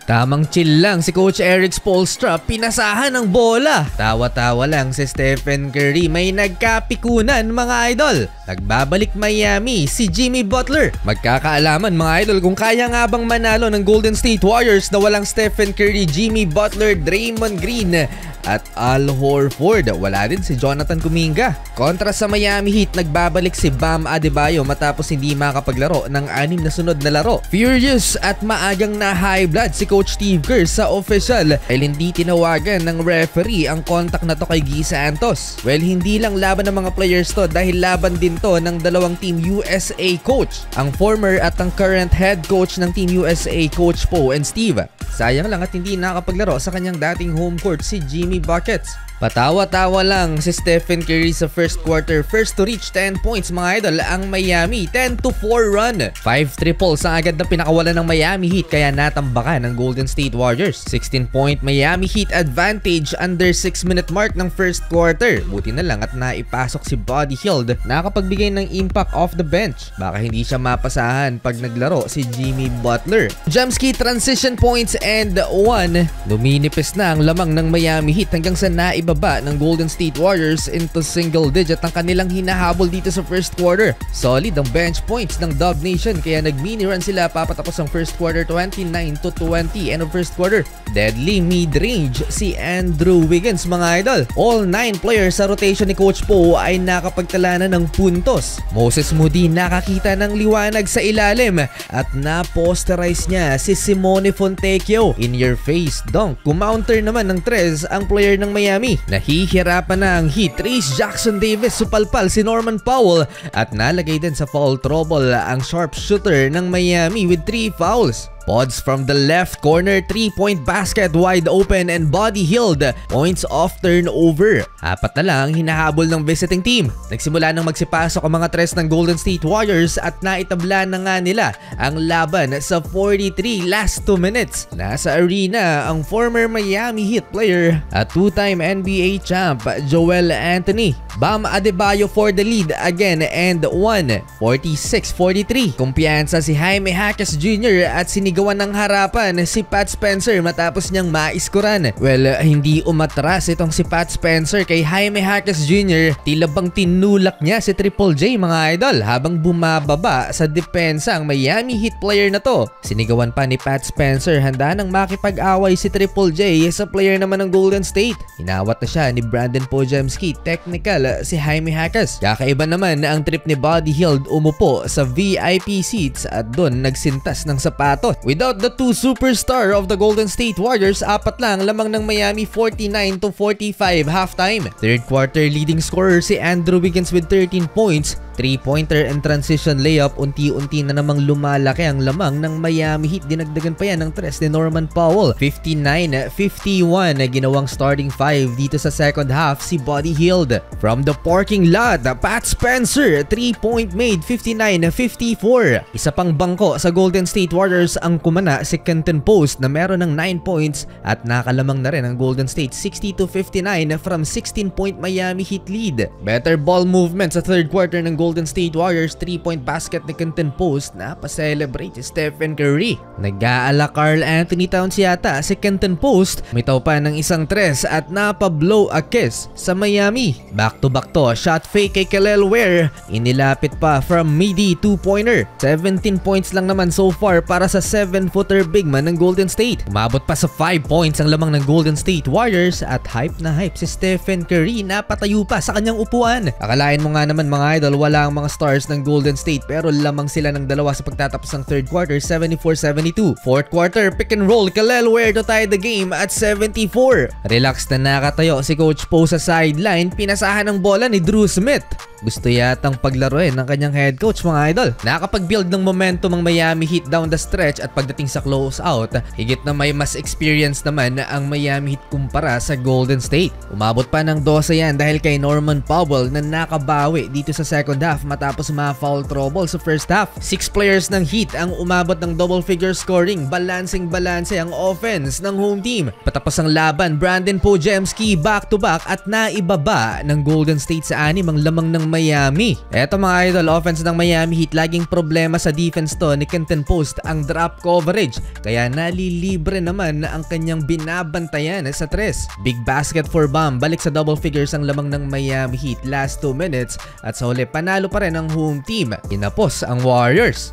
Tamang chill lang si Coach Erik Spoelstra, pinasahan ng bola. Tawa-tawa lang si Stephen Curry, may nagkapikunan mga idol. Nagbabalik Miami si Jimmy Butler. Magkakaalaman mga idol kung kaya nga bang manalo ng Golden State Warriors na walang Stephen Curry, Jimmy Butler, Draymond Green at Al Horford. Wala din si Jonathan Kuminga. Kontra sa Miami Heat, nagbabalik si Bam Adebayo matapos hindi makapaglaro ng 6 na sunod na laro. Furious at maagang na high blood si Coach Steve Kerr sa official dahil hindi tinawagan ng referee ang contact na to kay Guy Santos. Well, hindi lang laban ng mga players to dahil laban din to ng dalawang Team USA coach, ang former at ang current head coach ng Team USA, Coach Poe and Steve. Sayang lang at hindi nakapaglaro sa kanyang dating home court si Jimmy Buckets. Patawa-tawa lang si Stephen Curry sa first quarter, first to reach 10 points mga idol ang Miami, 10-4 run. 5 triples ang agad na pinakawalan ng Miami Heat kaya natambakan ng Golden State Warriors. 16-point Miami Heat advantage under 6-minute mark ng first quarter. Buti na lang at naipasok si Buddy Hield, nakapagbigay ng impact off the bench. Baka hindi siya mapasahan pag naglaro si Jimmy Butler. Jumski transition points and 1. Luminipis na ang lamang ng Miami Heat hanggang sa naibaba ng Golden State Warriors into single digit ang kanilang hinahabol dito sa first quarter. Solid ang bench points ng Dub Nation kaya nag-mini run sila papatapos ang first quarter, 29-20 end of first quarter. Deadly mid-range si Andrew Wiggins mga idol. All 9 players sa rotation ni Coach Poe ay nakapagtala na ng puntos. Moses Moody nakakita ng liwanag sa ilalim at na-posterize niya si Simone Fontecchio. In your face dunk. Kumounter naman ng tres ang player ng Miami. Nahihirapan na ang Heat. Trayce Jackson Davis supalpal si Norman Powell at nalagay din sa foul trouble ang sharpshooter ng Miami with 3 fouls. Pods from the left corner, 3-point basket wide open and Buddy Hield. Points off turnover. 4 na lang hinahabol ng visiting team. Nagsimula nang magsipasok ang mga tres ng Golden State Warriors at naitabla na nga nila ang laban sa 43 last 2 minutes. Nasa arena ang former Miami Heat player at 2-time NBA champ Joel Anthony. Bam Adebayo for the lead again and 46-43. Kumpiyansa si Jaime Jaquez Jr. at sinigawan ng harapan si Pat Spencer matapos niyang maiskuran. Well, hindi umatras itong si Pat Spencer kay Jaime Jaquez Jr. Tila bang tinulak niya si Triple J mga idol habang bumababa sa depensa ang Miami Heat player na to. Sinigawan pa ni Pat Spencer, handa nang makipag-away si Triple J sa player naman ng Golden State. Hinawat na siya ni Brandon Podziemski. Technical si Jaime Jaquez. Kakaiba naman ang trip ni Buddy Hield, umupo sa VIP seats at doon nagsintas ng sapatos. Without the 2 superstar of the Golden State Warriors, 4 lang lamang ng Miami, 49-45 halftime. Third quarter leading scorer si Andrew Wiggins with 13 points. 3-pointer and transition layup, unti-unti na namang lumalaki ang lamang ng Miami Heat. Dinagdagan pa yan ng tres ni Norman Powell. 59-51 na ginawang starting 5 dito sa second half si Buddy Hield. From the parking lot, Pat Spencer, 3-point made, 59-54. Isa pang bangko sa Golden State Warriors ang kumana si Kenton Post na meron ng 9 points at nakalamang na rin ang Golden State 60-59 from 16-point Miami Heat lead. Better ball movement sa third quarter ng Golden State Warriors, 3-point basket ni Kenton Post na pa-celebrate si Stephen Curry. Nag-aala Karl Anthony Towns yata si Kenton Post, mitaw pa ng isang tres at napa-blow a kiss sa Miami. Back-to-back to, shot fake kay Kel'el Ware, inilapit pa from midi 2-pointer. 17 points lang naman so far para sa 7-footer big man ng Golden State. Umabot pa sa 5 points ang lamang ng Golden State Warriors at hype na hype si Stephen Curry, napatayo pa sa kanyang upuan. Akalain mo nga naman mga idol, wala ang mga stars ng Golden State pero lamang sila ng dalawa sa pagtatapos ng third quarter, 74-72. Fourth quarter, pick and roll, Kel'el Ware to tie the game at 74. Relax na nakatayo si Coach Poe sa sideline, pinasahan ng bola ni Drew Smith. Gusto yatang paglaruin ng kanyang head coach mga idol. Nakapag-build ng momentum ang Miami Heat down the stretch at pagdating sa close out, higit na may mas experience naman ang Miami Heat kumpara sa Golden State. Umabot pa ng 12 yan dahil kay Norman Powell na nakabawi dito sa second half matapos ma-foul trouble sa first half. 6 players ng Heat ang umabot ng double figure scoring, balanseng-balanse ang offense ng home team. Patapos ang laban, Brandon Podziemski back-to-back at naibaba ng Golden State sa 6 ang lamang ng Miami. Eto mga idol, offense ng Miami Heat laging problema sa defense to ni Kenton Post ang drop coverage, kaya nalilibre naman na ang kanyang binabantayan sa 3. Big basket for Bam, balik sa double figures ang lamang ng Miami Heat last 2 minutes at sa huli panalo pa rin ang home team. Inapos ang Warriors.